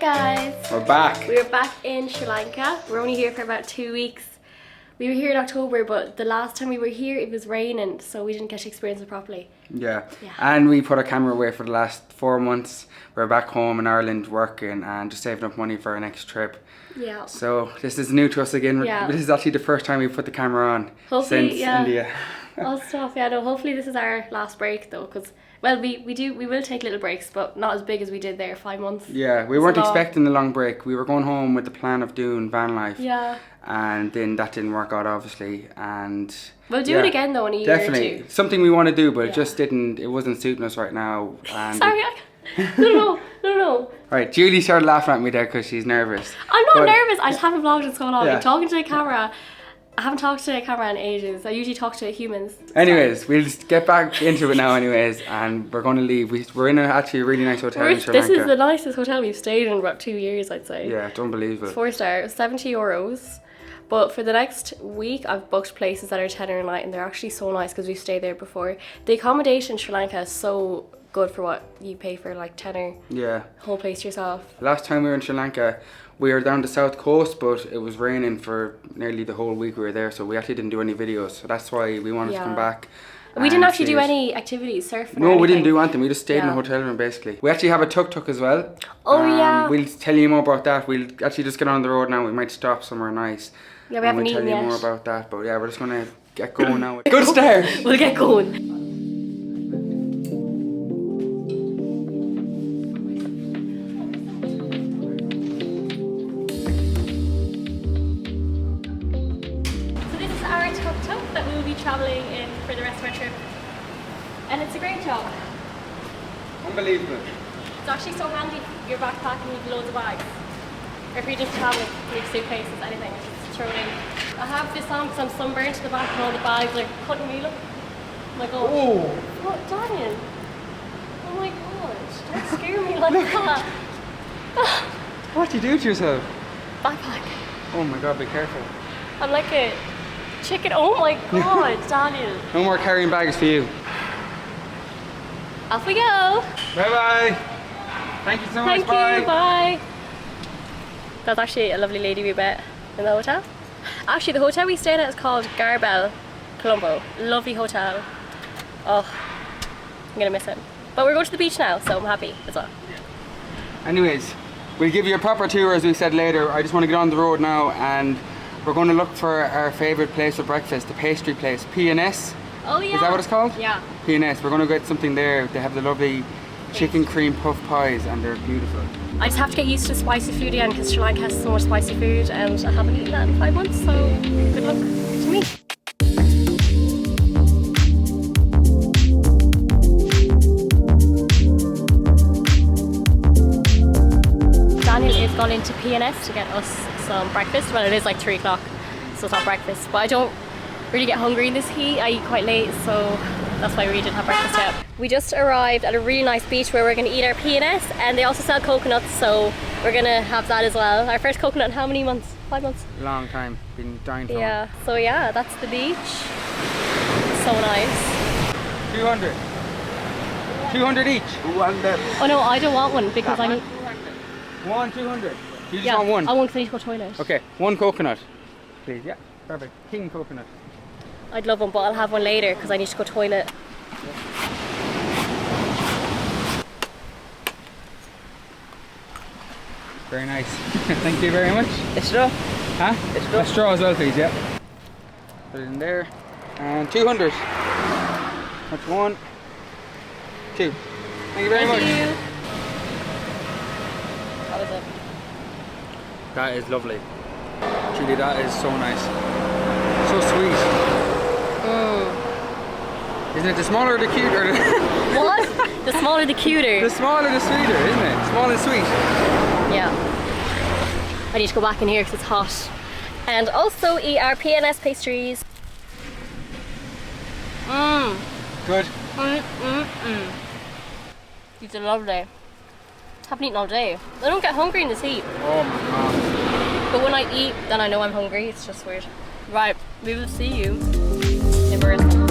guys! We're back! We're back in Sri Lanka. We're only here for about 2 weeks. We were here in October, but the last time we were here it was raining, so we didn't get to experience it properly. Yeah. And we put our camera away for the last 4 months. We're back home in Ireland working and just saving up money for our next trip. Yeah. So this is new to us again. Yeah. This is actually the first time we put the camera on Hopefully, since yeah. India. All stuff, yeah. No, hopefully this is our last break though, because well, we will take little breaks, but not as big as we did there 5 months. Yeah, we weren't expecting the long break. We were going home with the plan of doing van life. Yeah. And then that didn't work out, obviously. And we'll do it again though in a year definitely. or two. Something we want to do, but it just didn't. It wasn't suiting us right now. And Sorry, no. Right, Julie started laughing at me there because she's nervous. I'm not nervous. I just haven't vlogged in so long. Yeah. Like talking to a camera. I haven't talked to a camera in ages. I usually talk to humans. Anyways, we'll just get back into it now anyways, and we're going to leave. We're in actually a really nice hotel in Sri Lanka. This is the nicest hotel we've stayed in about 2 years, I'd say. Yeah, it's unbelievable. It's 4-star, €70. But for the next week, I've booked places that are tenner a night, and they're actually so nice because we've stayed there before. The accommodation in Sri Lanka is so good for what you pay for, like tenner. Yeah. Whole place to yourself. Last time we were in Sri Lanka, we were down the south coast, but it was raining for nearly the whole week we were there, so we actually didn't do any videos. So that's why we wanted to come back. We didn't actually do any activities, surfing. No, we didn't do anything. We just stayed in the hotel room basically. We actually have a Tuk Tuk as well. Oh yeah. We'll tell you more about that. We'll actually just get on the road now. We might stop somewhere nice. Yeah, we haven't eaten yet. We'll tell you more about that. But yeah, we're just gonna get going now. Good start. We'll get going. That we will be travelling in for the rest of our trip, and it's a great job. Unbelievable. It's actually so handy if you're backpacking with loads of bags, or if you're just travelling with suitcases, anything, just throw it in. I have this on because I'm sunburnt to the back and all the bags are cutting me. Look, oh my god. Oh. What, Daniel? Oh my god, don't scare me like that. What do you do to yourself? Backpack. Oh my god, be careful. I'm like a chicken. Oh my god, Daniel. No more carrying bags for you. Off we go. Bye bye. Thank you so much. Thank you. Bye. That's actually a lovely lady we met in the hotel. Actually, the hotel we stayed at is called Garbel, Colombo. Lovely hotel. Oh, I'm gonna miss it. But we're going to the beach now, so I'm happy as well. Anyways, we'll give you a proper tour as we said later. I just want to get on the road now and we're going to look for our favourite place for breakfast, the pastry place, P&S. Oh yeah. Is that what it's called? Yeah. P&S. We're going to get something there. They have the lovely chicken cream puff pies and they're beautiful. I just have to get used to spicy food again because Sri Lanka has so much spicy food and I haven't eaten that in 5 months, so good luck to me. Daniel is gone into P&S to get us some breakfast. Well, it is like 3 o'clock, so it's not breakfast, but I don't really get hungry in this heat. I eat quite late, so that's why we didn't have breakfast yet. We just arrived at a really nice beach where we're going to eat our P&S, and they also sell coconuts, so we're going to have that as well. Our first coconut in how many months? 5 months? Long time, been dying for one. Yeah, so yeah, that's the beach. So nice. 200. 200 each. 200. Oh no, I don't want one because I need... 200. You just want one? I want because I need to go to the toilet. Okay, 1 coconut. Please, yeah, perfect. King coconut. I'd love one, but I'll have one later because I need to go to the toilet. Very nice. Thank you very much. A straw? Huh? A straw as well, please, yeah. Put it in there. And 200. That's 1, 2. Thank you very much. Thank you. That was it. That is lovely. Julie, that is so nice. So sweet. Isn't it the smaller the cuter? What? The smaller the cuter. The smaller the sweeter, isn't it? Small and sweet. Yeah. I need to go back in here because it's hot. And also eat our P&S pastries. Good. These are lovely. Haven't eaten all day. I don't get hungry in this heat. Oh my god. But when I eat, then I know I'm hungry. It's just weird. Right, we will see you in Mirrissa.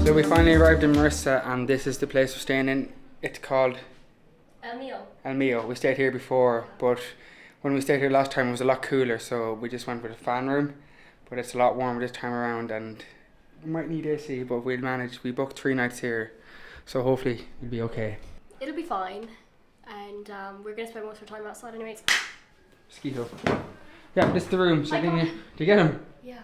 So So we finally arrived in Mirrissa and this is the place we're staying in. It's called El Mio. We stayed here before, but when we stayed here last time it was a lot cooler, so we just went with a fan room. But it's a lot warmer this time around and we might need AC, but we'll manage. We booked 3 nights here, so hopefully it'll be okay. It'll be fine, and we're going to spend most of our time outside anyways. Mosquito. Yeah, this is the room. So do you get him? Yeah.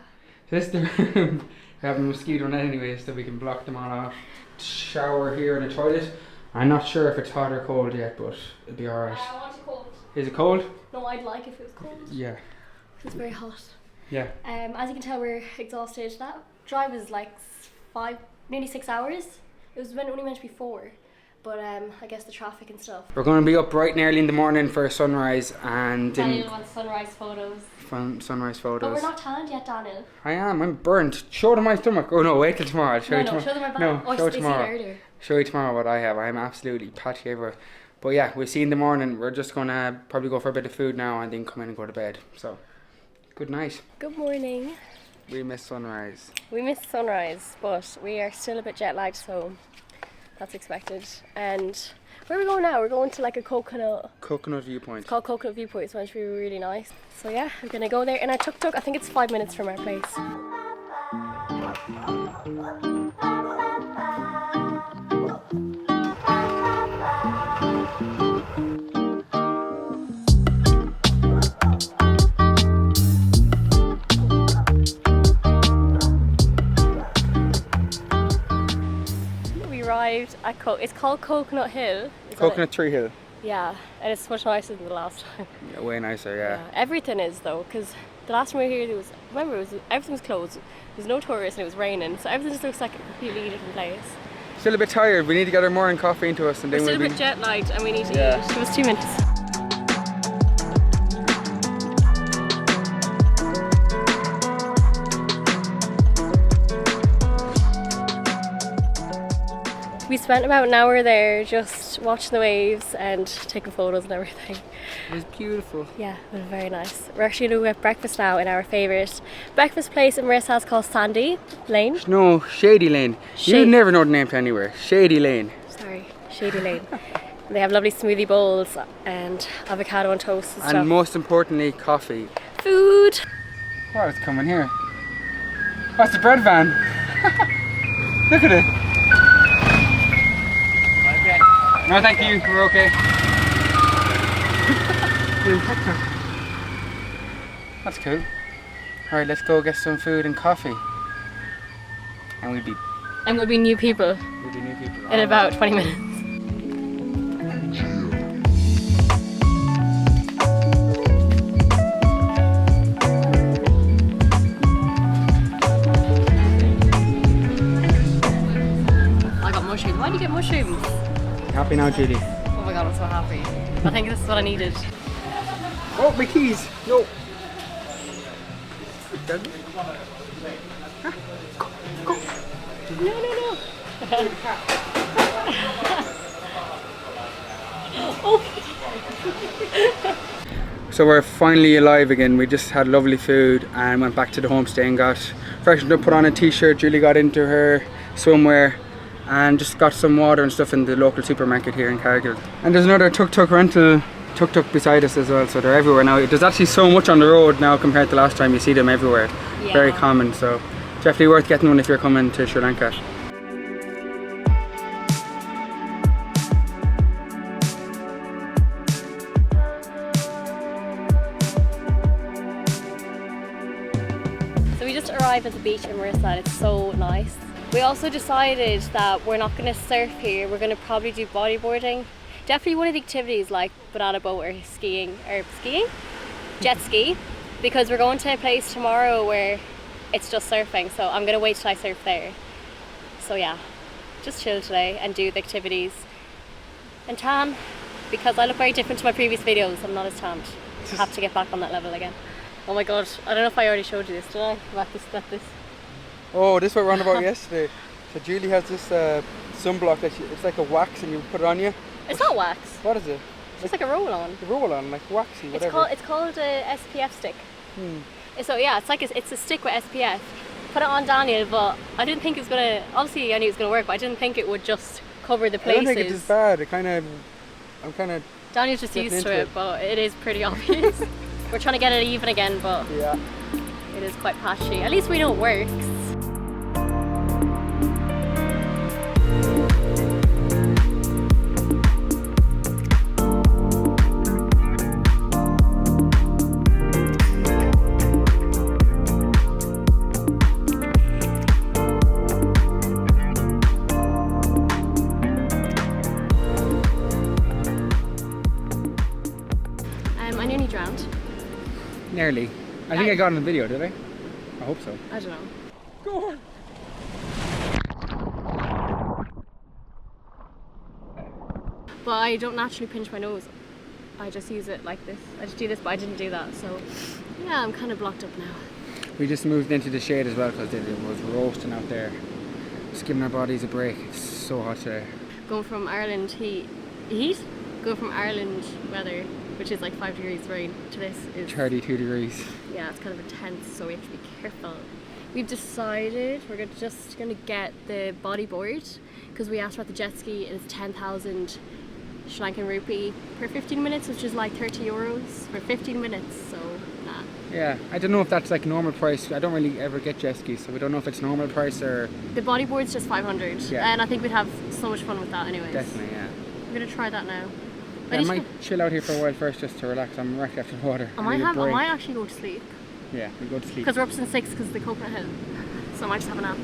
So this is the room. We have a mosquito net anyway, so we can block them all off. Shower here in the toilet. I'm not sure if it's hot or cold yet, but it'll be alright. I want it cold. Is it cold? No, I'd like if it was cold. Yeah. It's very hot. Yeah. As you can tell, we're exhausted. That drive was like nearly 6 hours. It was only meant to be 4. But I guess the traffic and stuff. We're going to be up bright and early in the morning for a sunrise and Daniel wants sunrise photos. Fun sunrise photos. But we're not tanned yet, Daniel. I am. I'm burnt. Show them my stomach. Oh no, wait till tomorrow. I'll show you tomorrow. Show them my back. No, show it tomorrow. Earlier. Show you tomorrow what I have. I'm absolutely patchy everywhere. But yeah, we'll see in the morning. We're just going to probably go for a bit of food now and then come in and go to bed. So, good night. Good morning. We missed sunrise. We missed sunrise, but we are still a bit jet lagged, so that's expected. And where are we going now? We're going to like a coconut viewpoint. It's called Coconut Viewpoint. It's meant to be really nice. So yeah, we're gonna go there in our tuk tuk. I think it's 5 minutes from our place. We arrived at it's called Coconut Hill. Coconut Tree Hill. Yeah, and it's much nicer than the last time. Yeah, way nicer, yeah. Everything is though, because the last time we were here, everything was closed. There was no tourists and it was raining, so everything just looks like a completely different place. Still a bit tired. We need to get our morning coffee into us, and then we're still a bit jet lagged, and we need to eat. Give us 2 minutes. We spent about an hour there just watching the waves and taking photos and everything. It was beautiful. Yeah, it was very nice. We're actually going to get breakfast now in our favourite breakfast place in Mirrissa. It's called Sandy Lane. No, Shady Lane. You never know the name to anywhere. Shady Lane. Sorry, Shady Lane. And they have lovely smoothie bowls and avocado on toast and stuff. And most importantly, coffee. Food. What is coming here? What's the bread van? Look at it. No, thank you. We're okay. That's cool. Alright, let's go get some food and coffee. And we'll be new people. We'll be new people. In about 20 minutes. I got mushrooms. Why did you get mushrooms? Happy now, Judy? Oh my god, I'm so happy. I think this is what I needed. Oh, my keys! No! No. Oh. So we're finally alive again. We just had lovely food and went back to the homestay and got freshened up, put on a t-shirt. Julie got into her swimwear and just got some water and stuff in the local supermarket here in Cargill. And there's another tuk-tuk rental tuk-tuk beside us as well, so they're everywhere now. There's actually so much on the road now compared to last time. You see them everywhere. Yeah. Very common, so definitely worth getting one if you're coming to Sri Lanka. So we just arrived at the beach in Mirrissa and it's so nice. We also decided that we're not going to surf here, we're going to probably do bodyboarding. Definitely one of the activities like banana boat or jet ski, because we're going to a place tomorrow where it's just surfing, so I'm going to wait till I surf there. So yeah, just chill today and do the activities. And tan, because I look very different to my previous videos, I'm not as tanned. I have to get back on that level again. Oh my god, I don't know if I already showed you this, did I? About this. Oh, this was what we were on about yesterday. So Julie has this sunblock that it's like a wax and you put it on you. It's not wax. What is it? It's like a roll-on. A roll-on, like waxy, whatever. It's called a SPF stick. So yeah, it's a stick with SPF, put it on Daniel, but I didn't think it was gonna. Obviously, I knew it was gonna work, but I didn't think it would just cover the places. I don't think it's as bad. I'm kind of. Daniel's just used to it, but it is pretty obvious. We're trying to get it even again, but yeah, it is quite patchy. At least we know it works. I nearly drowned. Nearly. I think I got on the video, did I? I hope so. I don't know. Go on. But I don't naturally pinch my nose. I just use it like this. I just do this, but I didn't do that. So yeah, I'm kind of blocked up now. We just moved into the shade as well because it was roasting out there. Just giving our bodies a break. It's so hot today. Going from Ireland heat, going from Ireland weather, which is like 5 degrees rain, to this is 32 degrees. Yeah, it's kind of intense, so we have to be careful. We've decided we're just gonna get the bodyboard because we asked about the jet ski and it's 10,000 Sri Lankan rupee per 15 minutes, which is like 30 euros for 15 minutes. So nah. Yeah, I don't know if that's like normal price. I don't really ever get jet skis, so we don't know if it's normal price or. The bodyboard's just 500, yeah. And I think we'd have so much fun with that, anyways. Definitely, yeah. I'm gonna try that now. I might chill out here for a while first just to relax. I'm wrecked after the water. I might actually go to sleep. Yeah, we'll go to sleep. Because we're up since 6 because of the Coconut Hill. So I might just have a nap.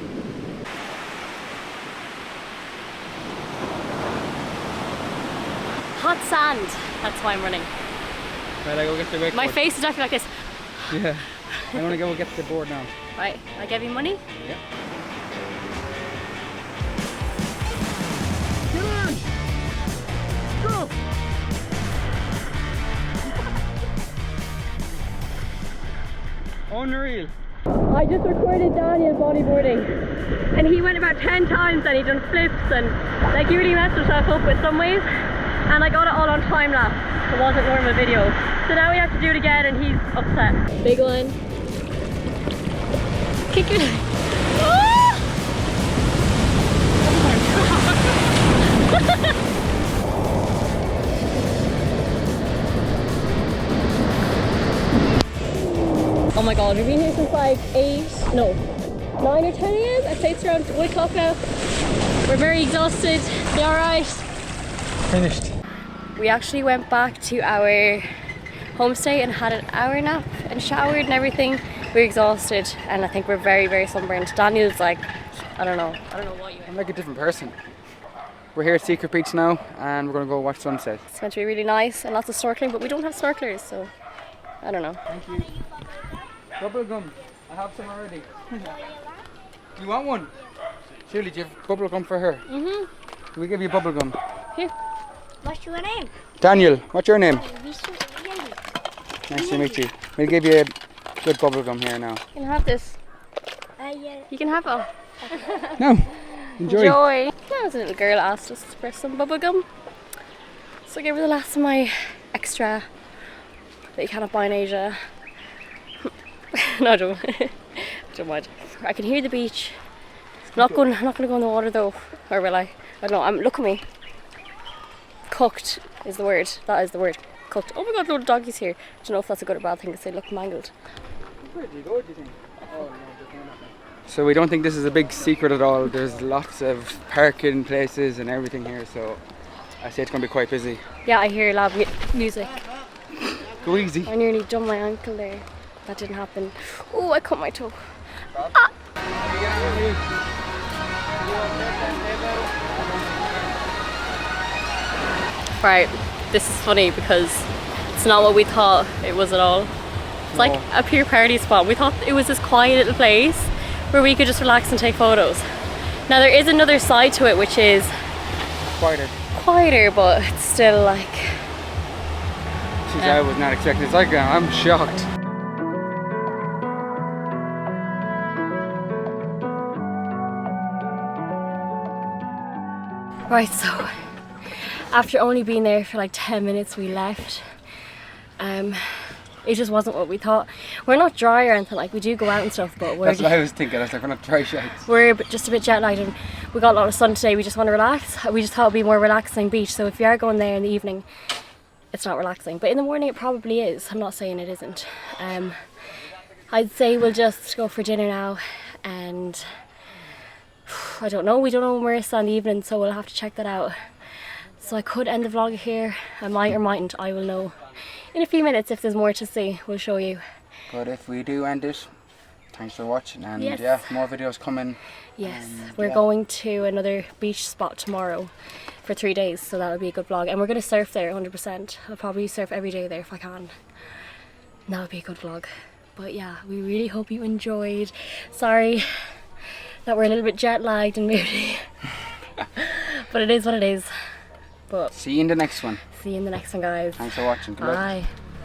Hot sand. That's why I'm running. Right, I go get the wakeboard. My face is definitely like this. Yeah. I want to go get the board now. Right, I give you money? Yeah. Come on! Go! Unreal. I just recorded Daniel bodyboarding and he went about 10 times and he done flips and like he really messed himself up with some ways, and I got it all on time lapse. It wasn't normal video. So now we have to do it again and he's upset. Big one. Kick it. Ah! Oh my god, we've been here since like 9 or 10 a.m. I'd say it's around 1 o'clock now. We're very exhausted. Be alright. Finished. We actually went back to our homestay and had an hour nap and showered and everything. We're exhausted and I think we're very, very sunburned. Daniel's like, I don't know what you are. I'm like a different person. We're here at Secret Beach now and we're going to go watch sunset. It's meant to be really nice and lots of snorkeling, but we don't have snorkelers, so I don't know. Thank you. Bubble gum. I have some already. You want one? Shirley, do you have bubble gum for her? Mhm. Can we give you bubble gum? Here. What's your name? Daniel, what's your name? Mirrissa. Nice to meet you. We'll give you a good bubble gum here now. You can have this. Yeah. You can have it. No. Enjoy. Enjoy. There was a little girl asked us for some bubble gum, so I gave her the last of my extra that you cannot buy in Asia. No, I don't. I don't mind. I can hear the beach. I'm not going to go in the water though, or will I? I don't know. Look at me. Cooked is the word. That is the word. Cooked. Oh my god, loads of doggies here. I don't know if that's a good or bad thing because they look mangled. Where do you go, do you think? Oh, no, so we don't think this is a big secret at all. There's lots of parking places and everything here, so I say it's going to be quite busy. Yeah, I hear loud music. Go easy. I nearly done my ankle there. That didn't happen. Oh, I cut my toe. Ah. Right, this is funny because it's not what we thought it was at all. It's like a pure party spot. We thought it was this quiet little place where we could just relax and take photos. Now there is another side to it which is quieter, but it's still like... I was not expecting. It's like I'm shocked. Right, so after only being there for like 10 minutes we left. it just wasn't what we thought. We're not dry or anything, like we do go out and stuff, but That's what I was thinking. I was like, we're not dry shirts. we're just a bit jet lagged, and we got a lot of sun today. We just want to relax. We just thought it'd be more relaxing beach. So if you are going there in the evening, it's not relaxing, but in the morning it probably is. I'm not saying it isn't. I'd say we'll just go for dinner now, and I don't know. We don't know Mirrissa in the evening, so we'll have to check that out. So I could end the vlog here. I might or mightn't. I will know in a few minutes if there's more to see. We'll show you. But if we do end it, thanks for watching, and Yes. yeah, more videos coming. Yes, we're going to another beach spot tomorrow for 3 days, so that'll be a good vlog. And we're going to surf there 100%. I'll probably surf every day there if I can. And that'll be a good vlog. But yeah, we really hope you enjoyed. Sorry that we're a little bit jet lagged and moody. But it is what it is. But See you in the next one. see you in the next one, guys. Thanks for watching. Good luck. Bye.